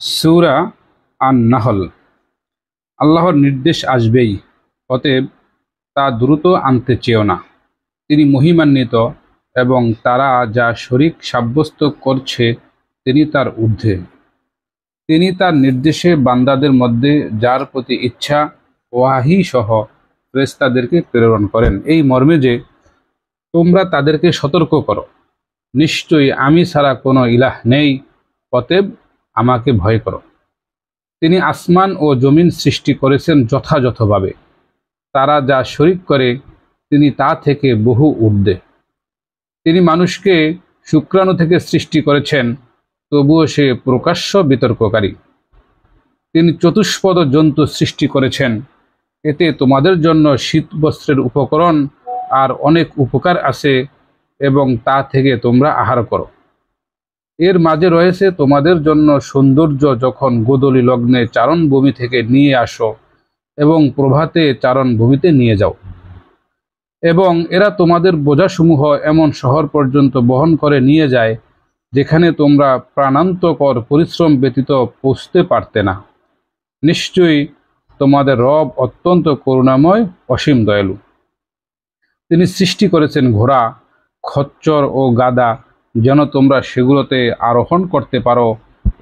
সূরা আন-নাহল। আল্লাহর নির্দেশ আসবেই, অতএব তা দ্রুত আনতে চেও না। তিনি মহিমান্বিত এবং তারা যা শরীক সাব্যস্ত করছে তিনি তার ঊর্ধ্বে। তিনি তার নির্দেশে বান্দাদের মধ্যে যার প্রতি ইচ্ছা ওয়াহী সহ ফেরেশতাদেরকে প্রেরণ করেন, এই মর্মে যে তোমরা তাদেরকে সতর্ক করো, নিশ্চয়ই আমি ছাড়া কোনো ইলাহ নেই, অতএব আমাকে ভয় করো। তিনি আসমান ও জমিন সৃষ্টি করেছেন যথাযথভাবে। তারা যা শরীক করে তিনি তা থেকে বহু ঊর্ধ্বে। তিনি মানুষকে শুক্রাণু থেকে সৃষ্টি করেছেন, তবুও সে প্রকাশ্য বিতর্ককারী। তিনি চতুষ্পদ জন্তু সৃষ্টি করেছেন, এতে তোমাদের জন্য শীত বস্ত্রের উপকরণ আর অনেক উপকার আছে এবং তা থেকে তোমরা আহার করো। এর মাঝে রয়েছে তোমাদের জন্য সৌন্দর্য, যখন গোধূলি লগ্নে চারণভূমি থেকে নিয়ে আসো এবং প্রভাতে চারণভূমিতে নিয়ে যাও। এবং এরা তোমাদের বোঝাসমূহ এমন শহর পর্যন্ত বহন করে নিয়ে যায় যেখানে তোমরা প্রাণান্তকর পরিশ্রম ব্যতীত পৌঁছতে পারতে না। নিশ্চয়ই তোমাদের রব অত্যন্ত করুণাময়, অসীম দয়ালু। তিনি সৃষ্টি করেছেন ঘোড়া, খচ্চর ও গাদা, যেন তোমরা সেগুলোতে আরোহণ করতে পারো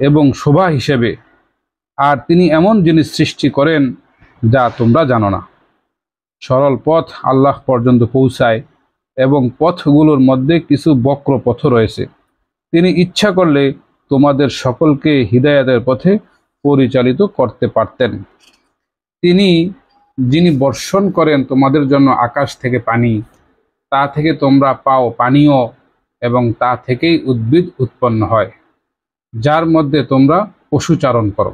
এবং শোভা হিসেবে। আর তিনি এমন জিনিস সৃষ্টি করেন যা তোমরা জানো না। সরল পথ আল্লাহ পর্যন্ত পৌঁছায় এবং পথগুলোর মধ্যে কিছু বক্র পথ রয়েছে। তিনি ইচ্ছা করলে তোমাদের সকলকে হিদায়াতের পথে পরিচালিত করতে পারতেন। যিনি বর্ষণ করেন তোমাদের জন্য আকাশ থেকে পানি, তা থেকে তোমরা পাও পানীয় এবং তা থেকেই উদ্ভিদ উৎপন্ন হয়, যার মধ্যে তোমরা পশুচারণ করো।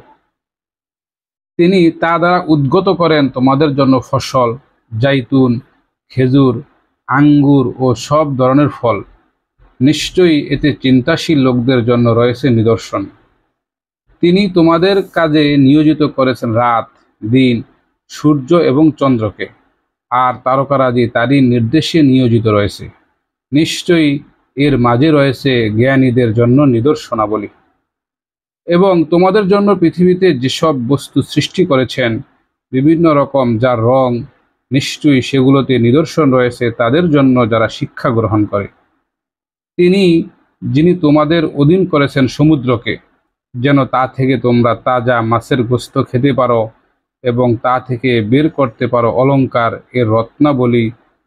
তিনি তা দ্বারা উদ্গত করেন তোমাদের জন্য ফসল, জাইতুন, খেজুর, আঙ্গুর ও সব ধরনের ফল। নিশ্চয়ই এতে চিন্তাশীল লোকদের জন্য রয়েছে নিদর্শন। তিনি তোমাদের কাজে নিয়োজিত করেছেন রাত, দিন, সূর্য এবং চন্দ্রকে, আর তারকারাজি তারই নির্দেশে নিয়োজিত রয়েছে। নিশ্চয়ই এর মাঝে রয়েছে জ্ঞানীদের জন্য নিদর্শনাবলী। এবং তোমাদের জন্য পৃথিবীতে যেসব বস্তু সৃষ্টি করেছেন বিভিন্ন রকম যার রং, নিশ্চয়ই সেগুলোতে নিদর্শন রয়েছে তাদের জন্য যারা শিক্ষা গ্রহণ করে। যিনি তোমাদের অধীন করেছেন সমুদ্রকে, যেন তা থেকে তোমরা তাজা মাছের গোস্ত খেতে পারো এবং তা থেকে বের করতে পারো অলংকার, এর রত্নাবলী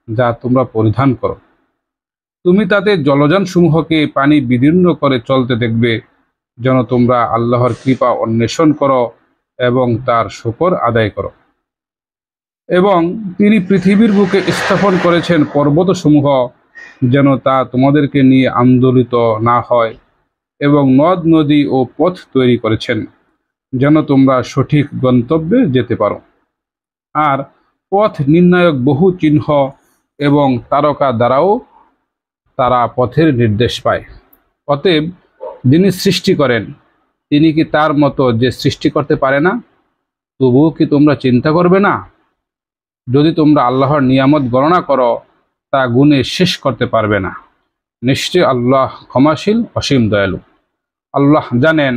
যা তোমরা পরিধান করো। তুমি তাতে জলযানসমূহকে পানি বিদীর্ণ করে চলতে দেখবে, যেন তোমরা আল্লাহর কৃপা অন্বেষণ করো এবং তার শুকর আদায় করো। এবং তিনি পৃথিবীর বুকে স্থাপন করেছেন পর্বতসমূহ, যেন তা তোমাদেরকে নিয়ে আন্দোলিত না হয়, এবং নদ নদী ও পথ তৈরি করেছেন, যেন তোমরা সঠিক গন্তব্যে যেতে পারো। আর পথ নির্ণায়ক বহু চিহ্ন এবং তারকা দ্বারাও তারা পথের নির্দেশ পায়। অতএব যিনি সৃষ্টি করেন তিনি কি তার মতো যে সৃষ্টি করতে পারে না? তবুও কি তোমরা চিন্তা করবে না? যদি তোমরা আল্লাহর নিয়ামত গণনা করো তা গুণে শেষ করতে পারবে না। নিশ্চয় আল্লাহ ক্ষমাশীল, অসীম দয়ালু। আল্লাহ জানেন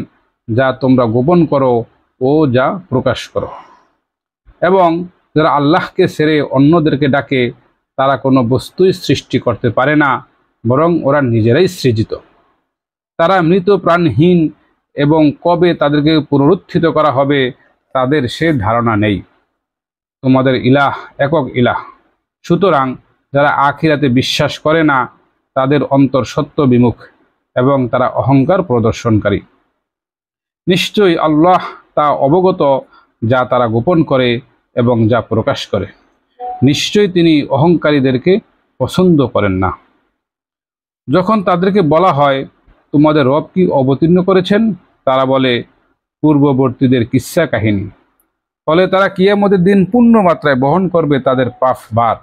যা তোমরা গোপন করো ও যা প্রকাশ করো। এবং যারা আল্লাহকে ছেড়ে অন্যদেরকে ডাকে তারা কোনো বস্তুই সৃষ্টি করতে পারে না, বরং ওরা নিজেরাই সৃজিত। তারা মৃত প্রাণহীন এবং কবে তাদেরকে পুনরুত্থিত করা হবে তাদের সে ধারণা নেই। তোমাদের ইলাহ একক ইলাহ। সুতরাং যারা আখিরাতে বিশ্বাস করে না তাদের অন্তর সত্য বিমুখ এবং তারা অহংকার প্রদর্শনকারী। নিশ্চয়ই আল্লাহ তা অবগত যা তারা গোপন করে এবং যা প্রকাশ করে। নিশ্চয়ই তিনি অহংকারীদেরকে পছন্দ করেন না। যখন তাদেরকে বলা হয় তোমাদের রব কি অবতীর্ণ করেছেন, তারা বলে পূর্ববর্তীদের কিস্সা কাহিনী। ফলে তারা কিয়ামতের দিন পূর্ণ মাত্রায় বহন করবে তাদের পাপ ভার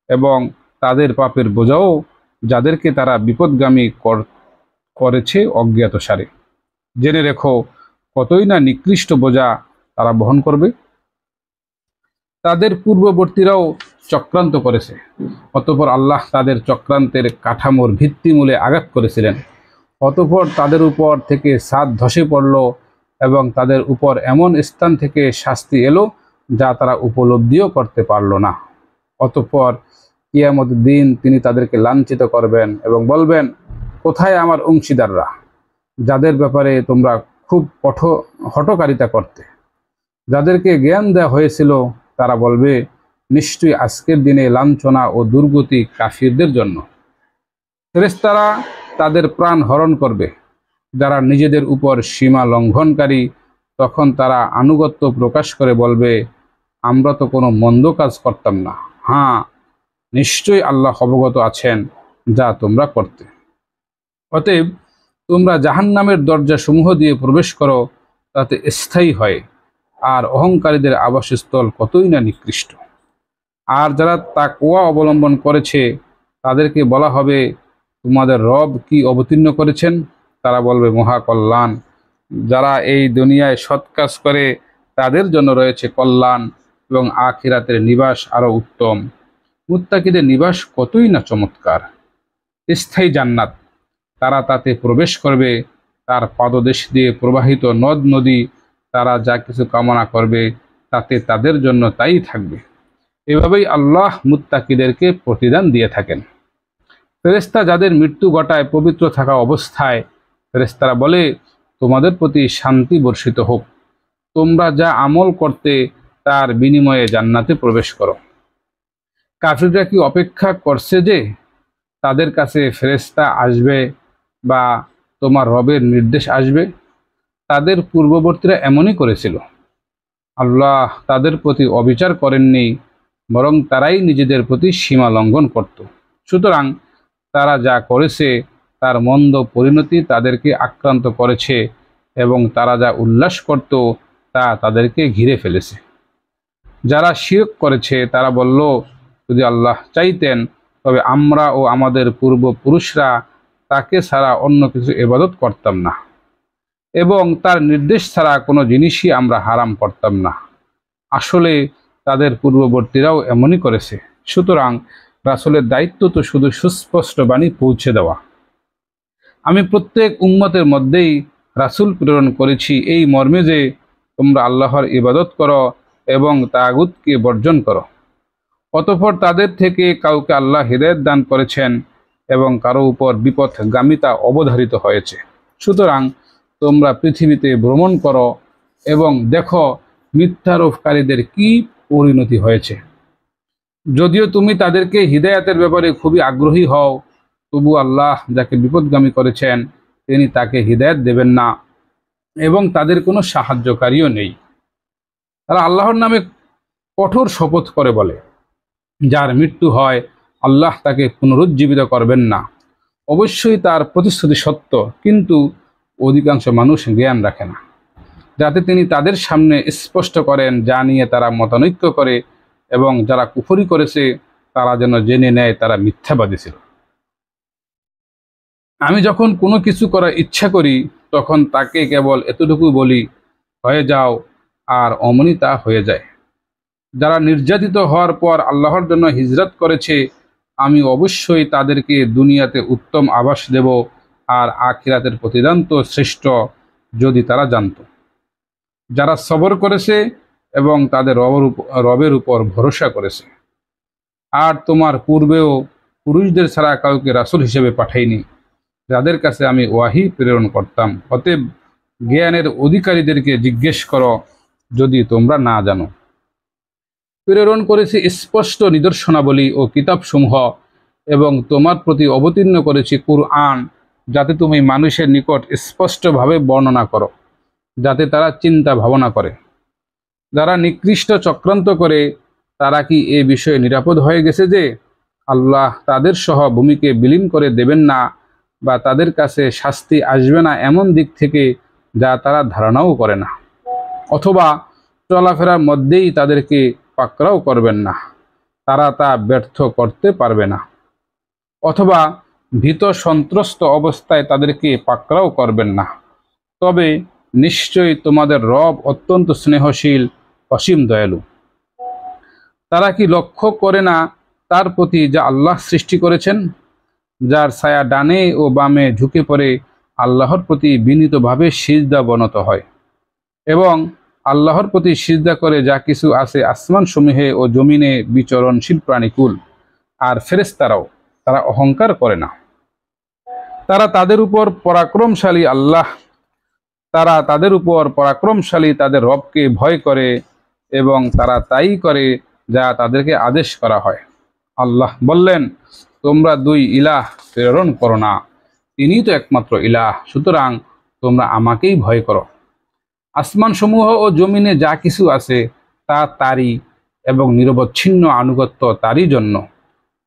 এবং তাদের পাপের বোঝাও, যাদেরকে তারা বিপদগামী করেছে অজ্ঞাতসারে। জেনে রেখো কতই না নিকৃষ্ট বোঝা তারা বহন করবে। তাদের পূর্ববর্তীরাও চক্রান্ত করেছে, অতঃপর আল্লাহ তাদের চক্রান্তের কাঠামোর ভিত্তিমূলে আঘাত করেছিলেন। অতঃপর তাদের উপর থেকে ছাদ ধসে পড়ল এবং তাদের উপর এমন স্থান থেকে শাস্তি এলো যা তারা উপলব্ধিও করতে পারল না। অতঃপর কিয়ামতের দিন তিনি তাদেরকে লাঞ্ছিত করবেন এবং বলবেন, কোথায় আমার অংশীদাররা, যাদের ব্যাপারে তোমরা খুব হঠকারিতা করতে? যাদেরকে জ্ঞান দেওয়া হয়েছিল তারা বলবে, নিশ্চয়ই আজকের দিনে লাঞ্ছনা ও দুর্গতি কাফিরদের জন্য। ফেরেশতারা তাদের প্রাণ হরণ করবে যারা নিজেদের উপর সীমা লঙ্ঘনকারী। তখন তারা আনুগত্য প্রকাশ করে বলবে, আমরা তো কোনো মন্দ কাজ করতাম না। হ্যাঁ, নিশ্চয়ই আল্লাহ অবগত আছেন যা তোমরা করতে। অতএব তোমরা জাহান্নামের দরজা সমূহ দিয়ে প্রবেশ করো, তাতে স্থায়ী হয়, আর অহংকারীদের আবাসস্থল কতই না নিকৃষ্ট। আর যারা তাকওয়া অবলম্বন করেছে তাদেরকে বলা হবে, তোমাদের রব কি অবতীর্ণ করেছেন? তারা বলবে, মহাকল্যাণ। যারা এই দুনিয়ায় সৎ কাজ করে তাদের জন্য রয়েছে কল্যাণ, এবং আখিরাতের নিবাস আরো উত্তম। মুত্তাকিদের নিবাস কতই না চমৎকার, স্থায়ী জান্নাত। তারা তাতে প্রবেশ করবে, তার পাদদেশ দিয়ে প্রবাহিত নদ নদী। তারা যা কিছু কামনা করবে তাতে তাদের জন্য তাই থাকবে। এভাবেই আল্লাহ মুত্তাকিদেরকে প্রতিদান দিয়ে থাকেন। ফেরেশতা যাদের মৃত্যু ঘটায় পবিত্র থাকা অবস্থায়, ফেরেশতারা বলে, তোমাদের প্রতি শান্তি বর্ষিত হোক, তোমরা যা আমল করতে তার বিনিময়ে জান্নাতে প্রবেশ করো। কাফিররা কি অপেক্ষা করছে যে তাদের কাছে ফেরেশতা আসবে বা তোমার রবের নির্দেশ আসবে? তাদের পূর্ববর্তীরা এমনই করেছিল। আল্লাহ তাদের প্রতি অবিচার করেননি, বরং তারাই নিজেদের প্রতি সীমা লঙ্ঘন করত। সুতরাং তারা যা করেছে তার মন্দ পরিণতি তাদেরকে আক্রান্ত করেছে, এবং তারা যা উল্লাস করত তা তাদেরকে ঘিরে ফেলেছে। যারা শিরক করেছে তারা বলল, যদি আল্লাহ চাইতেন তবে আমরা ও আমাদের পূর্বপুরুষরা তাকে ছাড়া অন্য কিছু ইবাদত করতাম না, এবং তার নির্দেশ ছাড়া কোনো জিনিসই আমরা হারাম করতাম না। আসলে তাদের পূর্ববর্তীরাও এমনই করেছে। সুতরাং রাসূলের দায়িত্ব তো শুধু সুস্পষ্ট বাণী পৌঁছে দেওয়া। আমি প্রত্যেক উম্মতের মধ্যেই রাসূল প্রেরণ করেছি এই মর্মে যে, তোমরা আল্লাহর ইবাদত করো এবং তাগুতকে বর্জন করো। অতঃপর তাদের থেকে কাউকে আল্লাহ হিদায়াত দান করেছেন এবং কারো উপর বিপথগামিতা অবধারিত হয়েছে। সুতরাং তোমরা পৃথিবীতে ভ্রমণ করো এবং দেখো মিথ্যারোপকারীদের কি পরিণতি হয়েছে। যদিও তুমি তাদেরকে হিদায়াতের ব্যাপারে খুবই আগ্রহী হও, তবু আল্লাহ যাকে বিপথগামী করেছেন তিনি তাকে হিদায়াত দেবেন না, এবং তাদের কোনো সাহায্যকারীও নেই। তারা আল্লাহর নামে কঠোর শপথ করে বলে, যার মৃত্যু হয় আল্লাহ তাকে পুনরুজ্জীবিত করবেন না। অবশ্যই তার প্রতিশ্রুতি সত্য, কিন্তু অধিকাংশ মানুষ জ্ঞান রাখে না, যাতে তিনি তাদের সামনে স্পষ্ট করেন যা নিয়ে তারা মতানৈক্য করে, এবং যারা কুফরি করেছে তারা যেন জেনে নেয় তারা মিথ্যাবাদী ছিল। আমি যখন কোনো কিছু করার ইচ্ছা করি তখন তাকে কেবল এতটুকু বলি, হয়ে যাও, আর অমনি তা হয়ে যায়। যারা নির্যাতিত হওয়ার পর আল্লাহর জন্য হিজরত করেছে, আমি অবশ্যই তাদেরকে দুনিয়াতে উত্তম আবাস দেব, আর আখিরাতের প্রতিদান তো শ্রেষ্ঠ, যদি তারা জানত। যারা সবর করেছে এবং তাদের রবের উপর ভরসা করেছে। আর তোমার পূর্বেও পুরুষদের ছাড়া কাউকে রাসূল হিসেবে পাঠাইনি, যাদের কাছে আমি ওয়াহি প্রেরণ করতাম। অতএব জ্ঞানের অধিকারীদেরকে জিজ্ঞেস করো যদি তোমরা না জানো। প্রেরণ করেছি স্পষ্ট নিদর্শনাবলী ও কিতাবসমূহ, এবং তোমার প্রতি অবতীর্ণ করেছি কুরআন, যাতে তুমি মানুষের নিকট স্পষ্টভাবে বর্ণনা করো, যাতে তারা চিন্তা ভাবনা করে। যারা নিকৃষ্ট চক্রান্ত করে তারা কি এ বিষয়ে নিরাপদ হয়ে গেছে যে আল্লাহ তাদের সহ ভূমিকে বিলীন করে দেবেন না, বা তাদের কাছে শাস্তি আসবে না এমন দিক থেকে যা তারা ধারণাও করে না, অথবা চলাফেরার মধ্যেই তাদেরকে পাকড়াও করবেন না, তারা তা ব্যর্থ করতে পারবে না, অথবা ভীত সন্ত্রস্ত অবস্থায় তাদেরকে পাকড়াও করবেন না। তবে নিশ্চয়ই তোমাদের রব অত্যন্ত স্নেহশীল, অসীম দয়ালু। তারা কি লক্ষ্য করে না তার প্রতি যা আল্লাহ সৃষ্টি করেছেন, যার ছায়া ডানে ও বামে ঝুঁকে পড়ে আল্লাহর প্রতি বিনীতভাবে সিজদা বনত হয়। এবং আল্লাহর প্রতি সিজদা করে যা কিছু আছে আসমান সমূহে ও জমিনে বিচরণশীল প্রাণীকুল আর ফেরেশতারাও, তারা অহংকার করে না। তারা তাদের উপর পরাক্রমশালী তাদের রবকে ভয় করে এবং তারা তাই করে যা তাদেরকে আদেশ করা হয়। আল্লাহ বললেন, তোমরা দুই ইলাহ প্রেরণ করো না, তিনিই তো একমাত্র ইলাহ, সুতরাং তোমরা আমাকেই ভয় করো। আসমান সমূহ ও জমিনে যা কিছু আছে তা তারই এবং নিরবচ্ছিন্ন আনুগত্য তারই জন্য।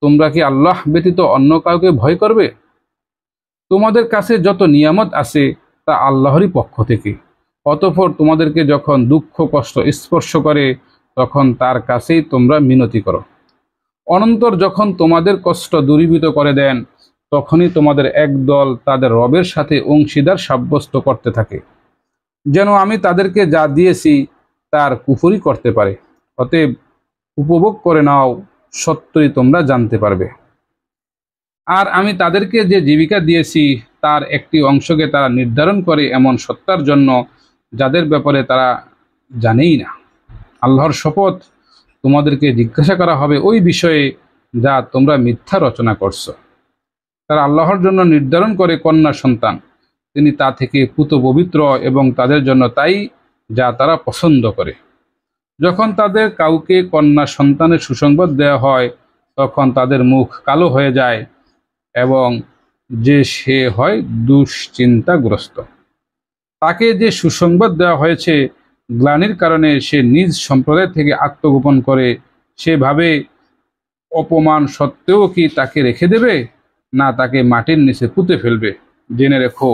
তোমরা কি আল্লাহ ব্যতীত অন্য কাউকে ভয় করবে? তোমাদের কাছে যত নিয়ামত আছে তা আল্লাহরই পক্ষ থেকে। অতঃপর তোমাদেরকে যখন দুঃখ কষ্ট স্পর্শ করে তখন তার কাছেই তোমরা মিনতি করো। অনন্তর যখন তোমাদের কষ্ট দূরীভূত করে দেন তখনই তোমাদের একদল তাদের রবের সাথে অংশীদার সাব্যস্ত করতে থাকে, যেন আমি তাদেরকে যা দিয়েছি তার কুফরি করতে পারে। অতএব উপভোগ করে নাও, সত্যই তোমরা জানতে পারবে। আর আমি তাদেরকে যে জীবিকা দিয়েছি তার একটি অংশকে তারা নির্ধারণ করে এমন সত্তার জন্য যাদের ব্যাপারে তারা জানেই না। আল্লাহর শপথ, তোমাদেরকে জিজ্ঞাসা করা হবে ওই বিষয়ে যা তোমরা মিথ্যা রচনা করছো। তারা আল্লাহর জন্য নির্ধারণ করে কন্যা সন্তান, তিনি তা থেকে পুত পবিত্র এবং তাদের জন্য তাই যা তারা পছন্দ করে। যখন তাদের কাউকে কন্যা সন্তানের সুসংবাদ দেওয়া হয় তখন তাদের মুখ কালো হয়ে যায় এবং যে সে হয় দুশ্চিন্তাগ্রস্ত। তাকে যে সুসংবাদ দেওয়া হয়েছে গ্লানির কারণে সে নিজ সম্প্রদায় থেকে আত্মগোপন করে, সেভাবে অপমান সত্ত্বেও কি তাকে রেখে দেবে, না তাকে মাটির নিচে পুঁতে ফেলবে? জেনে রেখো,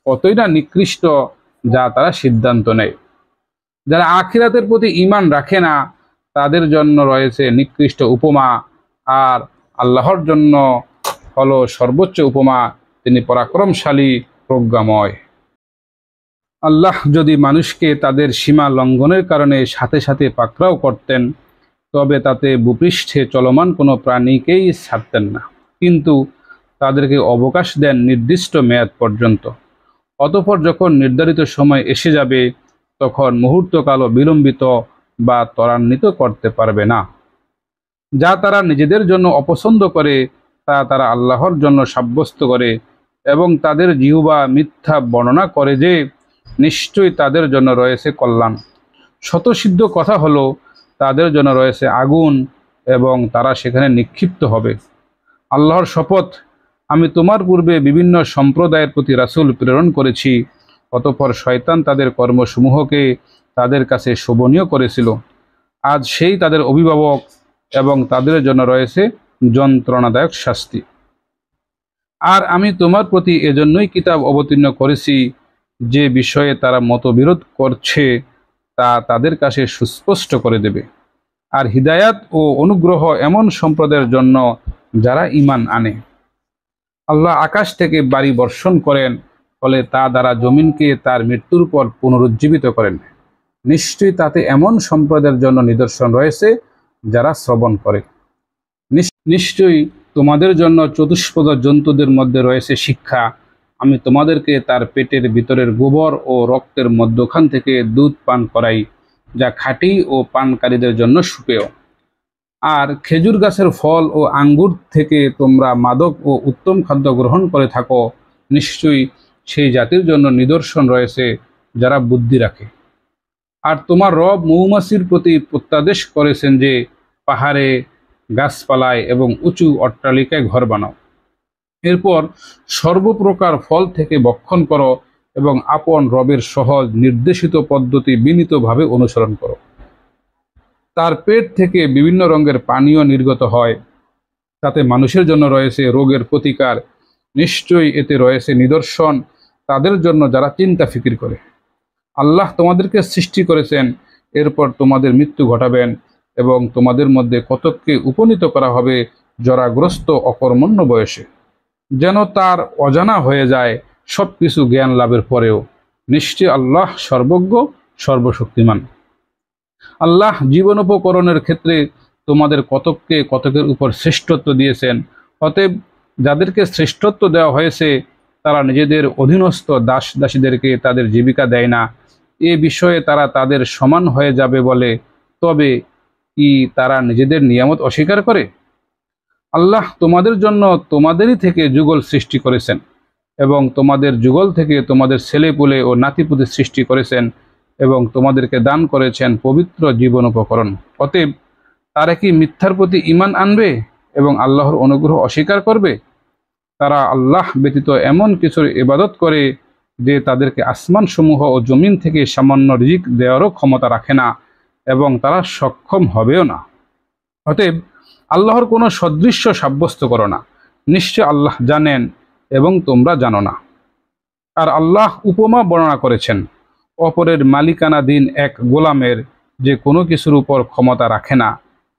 কতই না নিকৃষ্ট যা তারা সিদ্ধান্ত নেয়। যারা আখিরাতের প্রতি ঈমান রাখে না তাদের জন্য রয়েছে নিকৃষ্ট উপমা, আর আল্লাহর জন্য হলো সর্বোচ্চ উপমা, তিনি পরাক্রমশালী প্রজ্ঞাময়। আল্লাহ যদি মানুষকে তাদের সীমা লঙ্ঘনের কারণে সাথে সাথে পাকড়াও করতেন তবে তাতে ভূপৃষ্ঠে চলমান কোনো প্রাণীকেই ছাড়তেন না, কিন্তু তাদেরকে অবকাশ দেন নির্দিষ্ট মেয়াদ পর্যন্ত। অতঃপর যখন নির্ধারিত সময় এসে যাবে তখন মুহূর্তকালও বিলম্বিত বা ত্বরান্বিত করতে পারবে না। যা তারা নিজেদের জন্য অপছন্দ করে তা তারা আল্লাহর জন্য সাব্যস্ত করে এবং তাদের জিহ্বা মিথ্যা বর্ণনা করে যে নিশ্চয়ই তাদের জন্য রয়েছে কল্যাণ। শতসিদ্ধ কথা হলো তাদের জন্য রয়েছে আগুন এবং তারা সেখানে নিক্ষিপ্ত হবে। আল্লাহর শপথ, আমি তোমার পূর্বে বিভিন্ন সম্প্রদায়ের প্রতি রাসূল প্রেরণ করেছি, অতঃপর শয়তান তাদের কর্মসমূহকে তাদের কাছে শোভনীয় করেছিল। আজ সেই তাদের অভিভাবক এবং তাদের জন্য রয়েছে যন্ত্রণাদায়ক শাস্তি। আর আমি তোমার প্রতি এজন্যই কিতাব অবতীর্ণ করেছি যে বিষয়ে তারা মতবিরোধ করছে তা তাদের কাছে সুস্পষ্ট করে দেবে, আর হিদায়াত ও অনুগ্রহ এমন সম্প্রদায়ের জন্য যারা ঈমান আনে। আল্লাহ আকাশ থেকে বাড়ি বর্ষণ করেন, ফলে তা দ্বারা জমিনকে তার মৃত্যুর পর পুনরুজ্জীবিত করেন। নিশ্চয়ই তাতে এমন সম্প্রদায়ের জন্য নিদর্শন রয়েছে যারা শ্রবণ করে। নিশ্চয়ই তোমাদের জন্য চতুষ্পদ জন্তুদের মধ্যে রয়েছে শিক্ষা। আমি তোমাদেরকে তার পেটের ভিতরের গোবর ও রক্তের মধ্যখান থেকে দুধ পান করাই, যা খাঁটি ও পানকারীদের জন্য সুপেয়। আর খেজুর গাছের ফল ও আঙ্গুর থেকে তোমরা মাদক ও উত্তম খাদ্য গ্রহণ করে থাকো। নিশ্চয়ই সেই জাতির জন্য নিদর্শন রয়েছে যারা বুদ্ধি রাখে। আর তোমার রব মৌমাছির প্রতি প্রত্যাদেশ করেছেন যে পাহাড়ে, গাছপালায় এবং উঁচু অট্টালিকায় ঘর বানাও। এরপর সর্বপ্রকার ফল থেকে ভক্ষণ করো এবং আপন রবের সহজ নির্দেশিত পদ্ধতি বিনীতভাবে অনুসরণ করো। তার পেট থেকে বিভিন্ন রঙের পানীয় নির্গত হয়, তাতে মানুষের জন্য রয়েছে রোগের প্রতিকার। নিশ্চয়ই এতে রয়েছে নিদর্শন তাদের জন্য যারা চিন্তা ফিকির করে। আল্লাহ তোমাদেরকে সৃষ্টি করেছেন, এরপর তোমাদের মৃত্যু ঘটাবেন এবং তোমাদের মধ্যে কতককে উপনীত করা হবে জরাগ্রস্ত অকর্মণ্য বয়সে, যেন তার অজানা হয়ে যায় সব কিছু জ্ঞান লাভের পরেও। নিশ্চয় আল্লাহ সর্বজ্ঞ, সর্বশক্তিমান। আল্লাহ জীবনোপকরণের ক্ষেত্রে তোমাদের কতককে কতকের উপর শ্রেষ্ঠত্ব দিয়েছেন। অতএব যাদেরকে শ্রেষ্ঠত্ব দেওয়া হয়েছে তারা নিজেদের অধীনস্থ দাস দাসীদেরকে তাদের জীবিকা দেয় না, এ বিষয়ে তারা তাদের সমান হয়ে যাবে বলে, তবে কি তারা নিজেদের নিয়ামত অস্বীকার করে? আল্লাহ তোমাদের জন্য তোমাদেরই থেকে যুগল সৃষ্টি করেছেন এবং তোমাদের যুগল থেকে তোমাদের ছেলেপুলে ও নাতিপুতি সৃষ্টি করেছেন এবং তোমাদেরকে দান করেছেন পবিত্র জীবন উপকরণ। অতএব তারা কি মিথ্যার প্রতি ঈমান আনবে এবং আল্লাহর অনুগ্রহ অস্বীকার করবে? তারা আল্লাহ ব্যতীত এমন কিছুর ইবাদত করে যে তাদেরকে আসমান সমূহ ও জমিন থেকে সামান্য রিজিক দেওয়ারও ক্ষমতা রাখে না এবং তারা সক্ষম হবেও না। অতএব আল্লাহর কোনো সদৃশ্য সাব্যস্ত করো না, নিশ্চয় আল্লাহ জানেন এবং তোমরা জানো না। আর আল্লাহ উপমা বর্ণনা করেছেন অপরের মালিকানাধীন এক গোলামের যে কোনো কিছুর উপর ক্ষমতা রাখে না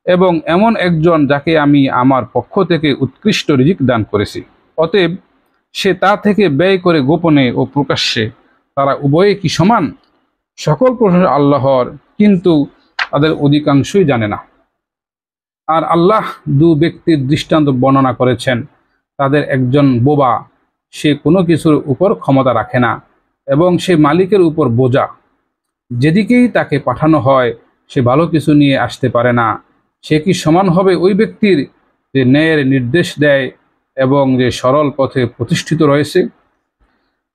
এবং এমন একজন যাকে আমি আমার পক্ষ থেকে উৎকৃষ্ট রিজিক দান করেছি, অতএব সে তা থেকে ব্যয় করে গোপনে ও প্রকাশ্যে, তারা উভয়ে কি সমান? সকল প্রশংসা আল্লাহর, কিন্তু তাদের অধিকাংশই জানে না। আর আল্লাহ দু ব্যক্তির দৃষ্টান্ত বর্ণনা করেছেন, তাদের একজন বোবা, সে কোনো কিছুর উপর ক্ষমতা রাখে না এবং সে মালিকের উপর বোঝা, যেদিকেই তাকে পাঠানো হয় সে ভালো কিছু নিয়ে আসতে পারে না। সে কি সমান হবে ওই ব্যক্তির যে ন্যায়ের নির্দেশ দেয় এবং যে সরল পথে প্রতিষ্ঠিত রয়েছে?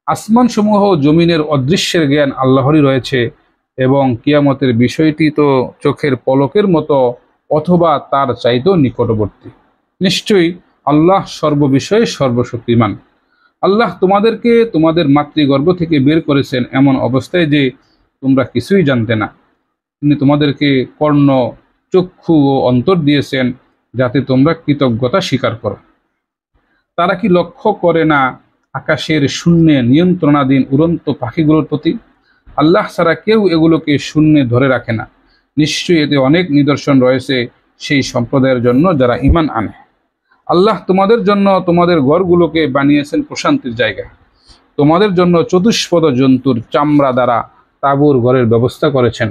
আসমান সমূহ জমিনের অদৃশ্যের জ্ঞান আল্লাহরই রয়েছে এবং কিয়ামতের বিষয়টি তো চোখের পলকের মতো অথবা তার চাইতেও নিকটবর্তী। নিশ্চয়ই আল্লাহ সর্ববিষয়ে সর্বশক্তিমান। আল্লাহ তোমাদেরকে তোমাদের মাতৃগর্ভ থেকে বের করেছেন এমন অবস্থায় যে তোমরা কিছুই জানতে না। তিনি তোমাদেরকে কর্ণ, চক্ষু ও অন্তর দিয়েছেন যাতে তোমরা কৃতজ্ঞতা স্বীকার করো। তারা কি লক্ষ্য করে না আকাশের শূন্যে নিয়ন্ত্রণাধীন উড়ন্ত পাখিগুলোর প্রতি? আল্লাহ ছাড়া কেউ এগুলোকে শূন্যে ধরে রাখে না। নিশ্চয়ই এতে অনেক নিদর্শন রয়েছে সেই সম্প্রদায়ের জন্য যারা ঈমান আনে। আল্লাহ তোমাদের জন্য তোমাদের ঘরগুলোকে বানিয়েছেন প্রশান্তির জায়গা। তোমাদের জন্য চতুষ্পদ জন্তুর চামড়া দ্বারা তাঁবুর ঘরের ব্যবস্থা করেছেন।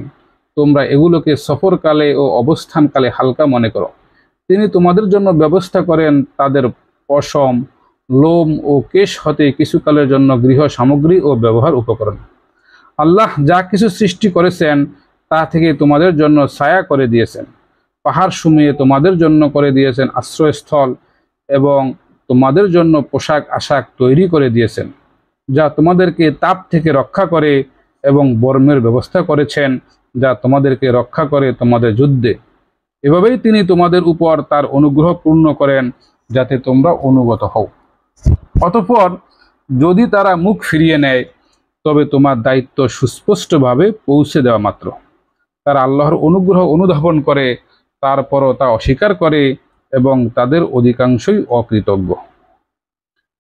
তোমরা এগুলোকে সফরকালে ও অবস্থানকালে হালকা মনে করো। তিনি তোমাদের জন্য ব্যবস্থা করেন তাদের পশম, লোম ও কেশ হতে কিছুকালের জন্য গৃহ সামগ্রী ও ব্যবহার উপকরণ। আল্লাহ যা কিছু সৃষ্টি করেছেন তা থেকে তোমাদের জন্য ছায়া করে দিয়েছেন। পাহাড় সমূহে তোমাদের জন্য করে দিয়েছেন আশ্রয়স্থল এবং তোমাদের জন্য পোশাক আশাক তৈরি করে দিয়েছেন, যা তোমাদেরকে তাপ থেকে রক্ষা করে, এবং বর্মের ব্যবস্থা করেছেন যা তোমাদেরকে রক্ষা করে তোমাদের যুদ্ধে। এভাবেই তিনি তোমাদের উপর তার অনুগ্রহ পূর্ণ করেন যাতে তোমরা অনুগত হও। অতঃপর যদি তারা মুখ ফিরিয়ে নেয় তবে তোমার দায়িত্ব সুস্পষ্টভাবে পৌঁছে দেওয়া মাত্র। তারা আল্লাহর অনুগ্রহ অনুধাবন করে, তারপরও তা অস্বীকার করে এবং তাদের অধিকাংশই অকৃতজ্ঞ।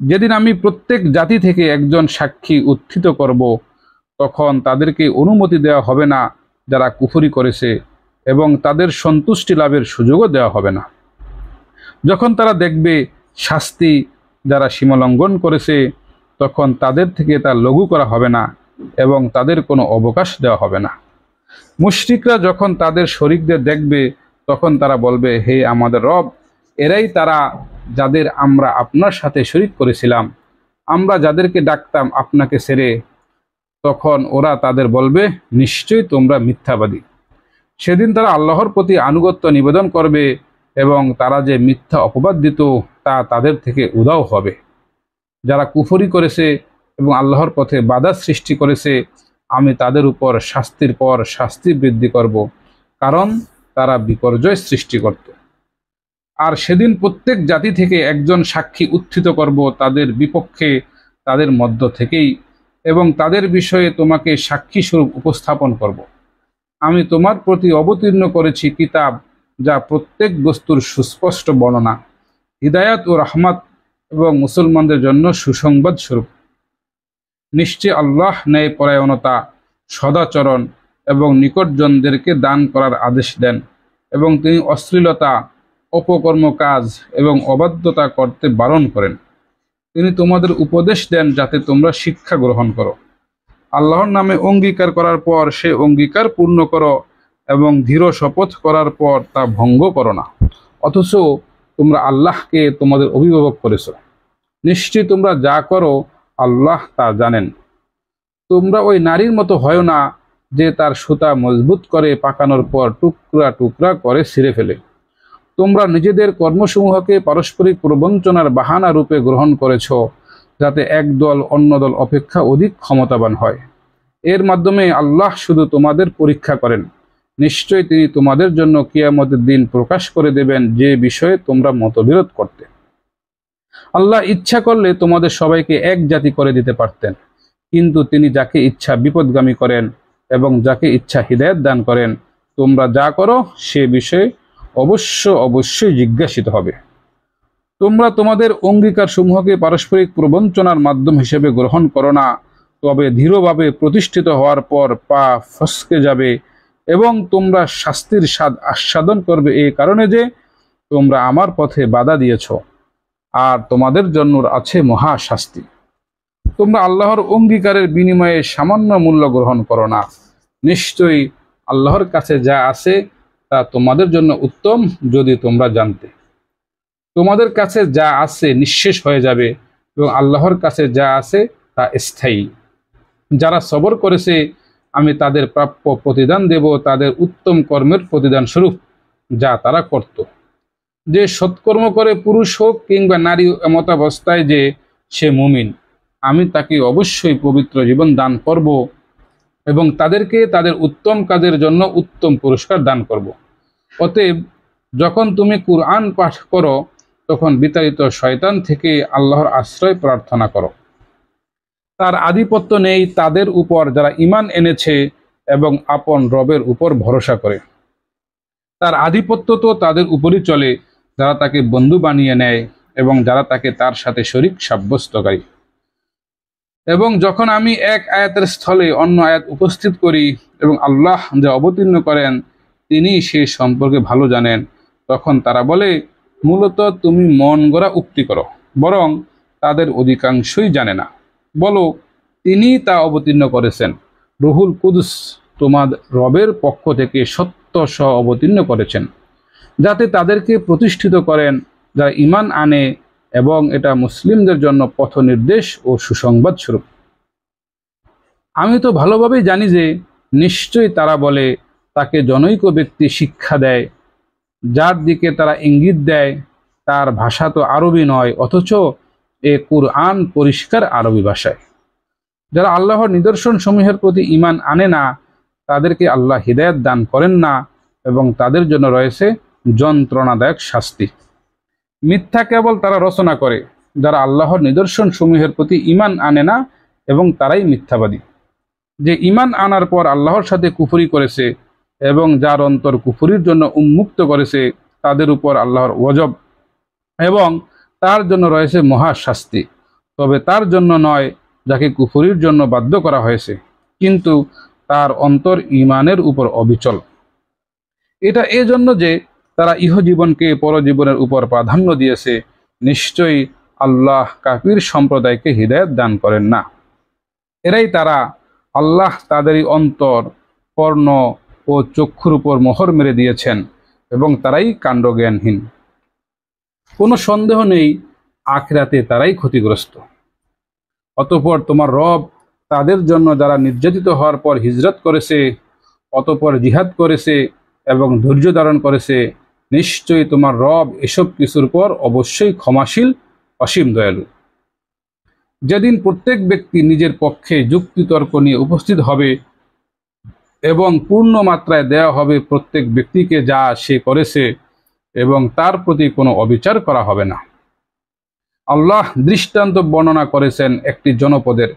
যেদিন আমি প্রত্যেক জাতি থেকে একজন সাক্ষী উত্থিত করব, তখন তাদেরকে অনুমতি দেওয়া হবে না যারা কুফরি করেছে, এবং তাদের সন্তুষ্টি লাভের সুযোগও দেওয়া হবে না। যখন তারা দেখবে শাস্তি যারা সীমালঙ্ঘন করেছে, তখন তাদের থেকে তা লঘু করা হবে না এবং তাদের কোনো অবকাশ দেওয়া হবে না। মুশরিকরা যখন তাদের শরীকদের দেখবে, তখন তারা বলবে, হে আমাদের রব, এরাই তারা যাদের আমরা আপনার সাথে শরীক করেছিলাম, আমরা যাদেরকে ডাকতাম আপনাকে ছেড়ে। তখন ওরা তাদের বলবে, নিশ্চয়ই তোমরা মিথ্যাবাদী। সেদিন তারা আল্লাহর প্রতি আনুগত্য নিবেদন করবে এবং তারা যে মিথ্যা অপবাদ দিত তা তাদের থেকে উধাও হবে। যারা কুফরি করেছে এবং আল্লাহর পথে বাধা সৃষ্টি করেছে, আমি তাদের উপর শাস্তির পর শাস্তি বৃদ্ধি করব, কারণ তারা বিপর্যয় সৃষ্টি করত। আর সেদিন প্রত্যেক জাতি থেকে একজন সাক্ষী উত্থিত করব তাদের বিপক্ষে তাদের মধ্য থেকেই, এবং তাদের বিষয়ে তোমাকে সাক্ষী স্বরূপ উপস্থাপন করব। আমি তোমার প্রতি অবতীর্ণ করেছি কিতাব, যা প্রত্যেক বস্তুর সুস্পষ্ট বর্ণনা, হিদায়াত ও রহমত এবং মুসলমানদের জন্য সুসংবাদ স্বরূপ। নিশ্চয় আল্লাহ ন্যায়পরায়ণতা, সদাচরণ এবং নিকটজনদেরকে দান করার আদেশ দেন, এবং তিনি অশ্লীলতা, অপকর্ম কাজ এবং অবাধ্যতা করতে বারণ করেন। তিনি তোমাদের উপদেশ দেন যাতে তোমরা শিক্ষা গ্রহণ করো। আল্লাহর নামে অঙ্গীকার করার পর সে অঙ্গীকার পূর্ণ করো, এবং দৃঢ় শপথ করার পর তা ভঙ্গ করো না। অথচ তোমরা আল্লাহকে তোমাদের অভিভাবক করেছ। নিশ্চয়ই তোমরা যা করো আল্লাহ তা জানেন। তোমরা ওই নারীর মতো হয় না যে তার সুতা মজবুত করে পাকানোর পর টুকরা টুকরা করে ছিঁড়ে ফেলে। তোমরা নিজেদের কর্মসমূহকে পারস্পরিক প্রবঞ্চনার বাহানা রূপে গ্রহণ করেছ, যাতে এক দল অন্য দল অপেক্ষা অধিক ক্ষমতাবান হয়। এর মাধ্যমে আল্লাহ শুধু তোমাদের পরীক্ষা করেন। নিশ্চয়ই তিনি তোমাদের জন্য কিয়ামতের দিন প্রকাশ করে দেবেন যে বিষয়ে তোমরা মতবিরোধ করতে। আল্লাহ ইচ্ছা করলে তোমাদের সবাইকে এক জাতি করে দিতে পারতেন, কিন্তু তিনি যাকে ইচ্ছা বিপদগামী করেন এবং যাকে ইচ্ছা হিদায়াত দান করেন। তোমরা যা করো সে বিষয়ে অবশ্যই জিজ্ঞাসিত হবে। তোমরা তোমাদের অঙ্গীকার সমূহকে পারস্পরিক প্রবঞ্চনার মাধ্যম হিসেবে গ্রহণ করো না, তবে দৃঢ়ভাবে প্রতিষ্ঠিত হওয়ার পর পা ফসকে যাবে এবং তোমরা শাস্তির স্বাদ আস্বাদন করবে এই কারণে যে তোমরা আমার পথে বাধা দিয়েছ, আর তোমাদের জন্য আছে মহা শাস্তি। তোমরা আল্লাহর অঙ্গীকারের বিনিময়ে সামান্য মূল্য গ্রহণ করো না। নিশ্চয়ই আল্লাহর কাছে যা আছে তা তোমাদের জন্য উত্তম যদি তোমরা জানতে। তোমাদের কাছে যা আছে নিঃশেষ হয়ে যাবে এবং আল্লাহর কাছে যা আছে তা স্থায়ী। যারা সবর করেছে আমি তাদের প্রাপ্য প্রতিদান দেব তাদের উত্তম কর্মের প্রতিদান স্বরূপ, যা তারা করত। যে সৎকর্ম করে পুরুষ হোক কিংবা নারী, এমতাবস্থায় যে সে মুমিন, আমি তাকে অবশ্যই পবিত্র জীবন দান করব এবং তাদেরকে তাদের উত্তম কাজের জন্য উত্তম পুরস্কার দান করব। অতএব যখন তুমি কুরআন পাঠ করো তখন বিতাড়িত শয়তান থেকে আল্লাহর আশ্রয় প্রার্থনা করো। তার আধিপত্য নেই তাদের উপর যারা ঈমান এনেছে এবং আপন রবের উপর ভরসা করে। তার আধিপত্য তো তাদের উপরই চলে যারা তাকে বন্ধু বানিয়ে নেয় এবং যারা তাকে তার সাথে শরীক সাব্যস্তকারী। এবং যখন আমি এক আয়াতের স্থলে অন্য আয়াত উপস্থিত করি এবং আল্লাহ যা অবতীর্ণ করেন তিনি সে সম্পর্কে ভালো জানেন, তখন তারা বলে, মূলত তুমি মন গড়া উক্তি করো, বরং তাদের অধিকাংশই জানে না। বলো, তিনি তা অবতীর্ণ করেছেন, রুহুল কুদস তোমার রবের পক্ষ থেকে সত্য সহ অবতীর্ণ করেছেন, যাতে তাদেরকে প্রতিষ্ঠিত করেন যারা ঈমান আনে, এবং এটা মুসলিমদের জন্য পথ নির্দেশ ও সুসংবাদ স্বরূপ। আমি তো ভালোভাবেই জানি যে নিশ্চয়ই তারা বলে তাকে জনৈক ব্যক্তি শিক্ষা দেয়, যার দিকে তারা ইঙ্গিত দেয় তার ভাষা তো আরবি নয়, অথচ এ কুরআন পরিষ্কার আরবি ভাষায়। যারা আল্লাহর নিদর্শন সমূহের প্রতি ঈমান আনে না তাদেরকে আল্লাহ হিদায়াত দান করেন না এবং তাদের জন্য রয়েছে যন্ত্রণাদায়ক শাস্তি। মিথ্যা কেবল তারা রচনা করে যারা আল্লাহর নিদর্শন সমূহের প্রতি ঈমান আনে না, এবং তারাই মিথ্যাবাদী। যে ঈমান আনার পর আল্লাহর সাথে কুফরি করেছে এবং যার অন্তর কুফরির জন্য উন্মুক্ত করেছে তাদের উপর আল্লাহর গজব এবং তার জন্য রয়েছে মহা শাস্তি। তবে তার জন্য নয় যাকে কুফরির জন্য বাধ্য করা হয়েছে, কিন্তু তার অন্তর ঈমানের উপর অবিচল। এটা এজন্য যে তারা ইহজীবনকে পরজীবনের উপর প্রাধান্য দিয়েছে। নিশ্চয়ই আল্লাহ কাফির সম্প্রদায়কে হিদায়াত দান করেন না। এরাই তারা, আল্লাহ তাদেরই অন্তর, কর্ণ ও চক্ষুর উপর মোহর মেরে দিয়েছেন এবং তারাই কাণ্ডজ্ঞানহীন। কোনো সন্দেহ নেই আখিরাতে তারাই ক্ষতিগ্রস্ত। অতঃপর তোমার রব তাদের জন্য যারা নির্যাতিত হওয়ার পর হিজরত করেছে, অতঃপর জিহাদ করেছে এবং ধৈর্য ধারণ করেছে, নিশ্চয়ই তোমার রব এসব কিছুর পর অবশ্যই ক্ষমাশীল, অসীম দয়ালু। যেদিন প্রত্যেক ব্যক্তি নিজের পক্ষে যুক্তিতর্ক নিয়ে উপস্থিত হবে এবং পূর্ণ মাত্রায় দেয়া হবে প্রত্যেক ব্যক্তিকে যা সে করেছে, এবং তার প্রতি কোনো অবিচার করা হবে না। আল্লাহ দৃষ্টান্ত বর্ণনা করেছেন একটি জনপদের,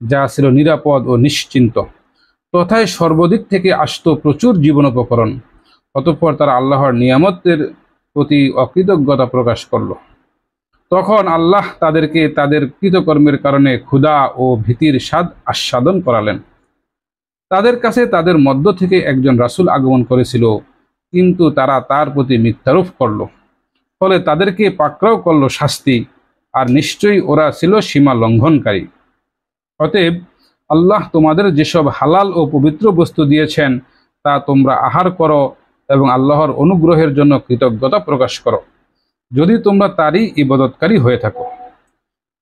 যা ছিল নিরাপদ ও নিশ্চিন্ত, তথায় সর্বদিক থেকে আসত প্রচুর জীবনোপকরণ। অতঃপর তারা আল্লাহর নিয়ামতের প্রতি অকৃতজ্ঞতা প্রকাশ করল। তখন আল্লাহ তাদেরকে তাদের কৃতকর্মের কারণে ক্ষুধা ও ভীতির স্বাদ আস্বাদন করালেন। তাদের কাছে তাদের মধ্য থেকে একজন রাসূল আগমন করেছিল, কিন্তু তারা তার প্রতি মিথ্যারোপ করল, ফলে তাদেরকে পাকড়াও করল শাস্তি, আর নিশ্চয়ই ওরা ছিল সীমা লঙ্ঘনকারী। অতএব আল্লাহ তোমাদের যেসব হালাল ও পবিত্র বস্তু দিয়েছেন তা তোমরা আহার করো এবং আল্লাহর অনুগ্রহের জন্য কৃতজ্ঞতা প্রকাশ করো, যদি তোমরা তারই ইবাদতকারী হয়ে থাকো।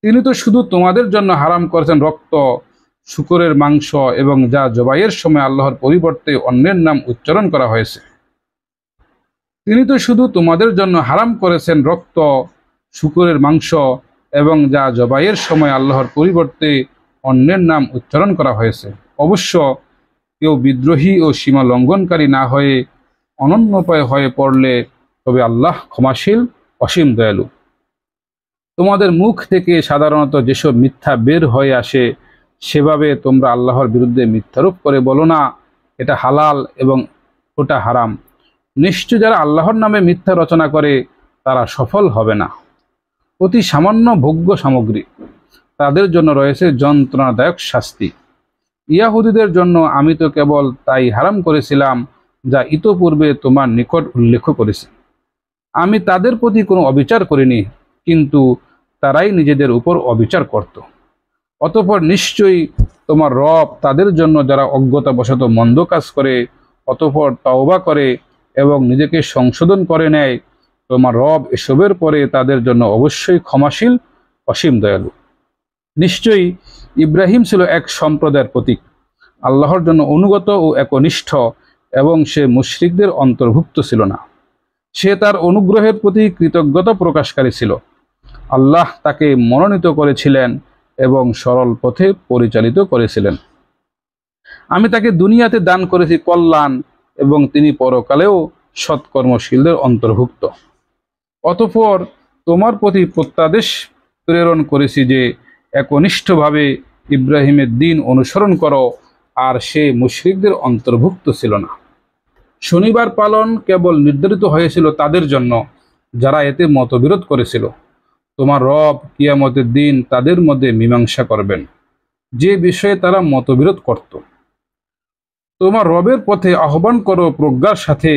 তিনি তো শুধু তোমাদের জন্য হারাম করেছেন রক্ত শূকরের মাংস এবং যা জবাইয়ের সময় আল্লাহর পরিবর্তে অন্যের নাম উচ্চারণ করা হয়েছে। তিনি তো শুধু তোমাদের জন্য হারাম করেছেন রক্ত, শূকরের মাংস এবং যা জবাইয়ের সময় আল্লাহর পরিবর্তে অন্যের নাম উচ্চারণ করা হয়েছে। অবশ্য কেউ বিদ্রোহী ও সীমা লঙ্ঘনকারী না হয়ে অনন্যোপায় হয়ে পড়লে তবে আল্লাহ ক্ষমাশীল, অসীম দয়ালু। তোমাদের মুখ থেকে সাধারণত যেসব মিথ্যা বের হয়ে আসে সেভাবে তোমরা আল্লাহর বিরুদ্ধে মিথ্যারোপ করে বলো না এটা হালাল এবং ওটা হারাম। নিশ্চয় যারা আল্লাহর নামে মিথ্যা রচনা করে তারা সফল হবে না। অতি সামান্য ভোগ্য সামগ্রী, তাদের জন্য রয়েছে যন্ত্রণাদায়ক শাস্তি। ইয়াহুদীদের জন্য আমি তো কেবল তাই হারাম করেছিলাম যা ইতোপূর্বে তোমার নিকট উল্লেখ করেছি। আমি তাদের প্রতি কোনো অবিচার করিনি, কিন্তু তারাই নিজেদের উপর অবিচার করত। অতঃপর নিশ্চয়ই তোমার রব তাদের জন্য যারা অজ্ঞতাবশত মন্দ কাজ করে অতঃপর তওবা করে এবং নিজেকে সংশোধন করে নেয়, তোমার রব এসবের পরে তাদের জন্য অবশ্যই ক্ষমাশীল, অসীম দয়ালু। নিশ্চয়ই ইব্রাহিম ছিল এক সম্প্রদায়ের প্রতীক, আল্লাহর জন্য অনুগত ও একনিষ্ঠ, এবং সে মুশরিকদের অন্তর্ভুক্ত ছিল না। সে তার অনুগ্রহের প্রতি কৃতজ্ঞতা প্রকাশকারী ছিল। আল্লাহ তাকে মনোনীত করেছিলেন এবং সরল পথে পরিচালিত করেছিলেন। আমি তাকে দুনিয়াতে দান করেছি কল্যাণ এবং তিনি পরকালেও সৎকর্মশীলদের অন্তর্ভুক্ত। অতঃপর তোমার প্রতি প্রত্যাদেশ প্রেরণ করেছি যে একনিষ্ঠভাবে ইব্রাহিমের দিন অনুসরণ করো, আর সে মুশরিকদের অন্তর্ভুক্ত ছিল না। শনিবার পালন কেবল নির্ধারিত হয়েছিল তাদের জন্য যারা এতে মতবিরোধ করেছিল। তোমার রব কিয়ামতের দিন তাদের মধ্যে মীমাংসা করবেন যে বিষয়ে তারা মতবিরোধ করত। তোমার রবের পথে আহ্বান করো প্রজ্ঞার সাথে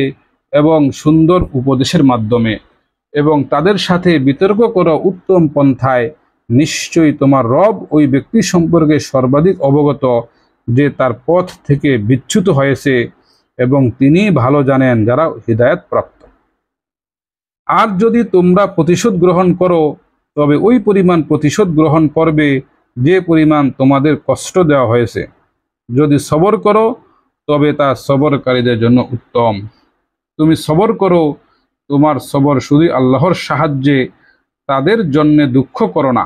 এবং সুন্দর উপদেশের মাধ্যমে, এবং তাদের সাথে বিতর্ক করো উত্তম পন্থায়। নিশ্চয়ই তোমার রব ওই ব্যক্তি সম্পর্কে সর্বাধিক অবগত যে তার পথ থেকে বিচ্যুত হয়েছে, এবং তিনি ভালো জানেন যারা হিদায়াত প্রাপ্ত। আর যদি তোমরা প্রতিশোধ গ্রহণ করো তবে ওই পরিমাণ প্রতিশোধ গ্রহণ করবে যে পরিমাণ তোমাদের কষ্ট দেওয়া হয়েছে। যদি সবর করো তবে তা সবরকারীদের জন্য উত্তম। তুমি সবর করো, তোমার সবর শুধু আল্লাহর সাহায্যে, তাদের জন্য দুঃখ করো না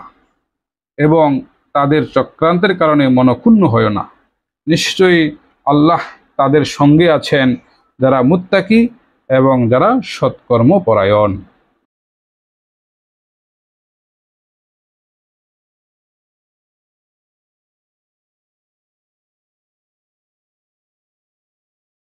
এবং তাদের চক্রান্তের কারণে মনক্ষুণ্ণ হয় না। নিশ্চয়ই আল্লাহ তাদের সঙ্গে আছেন যারা মুত্তাকি এবং যারা সৎকর্মপরায়ণ।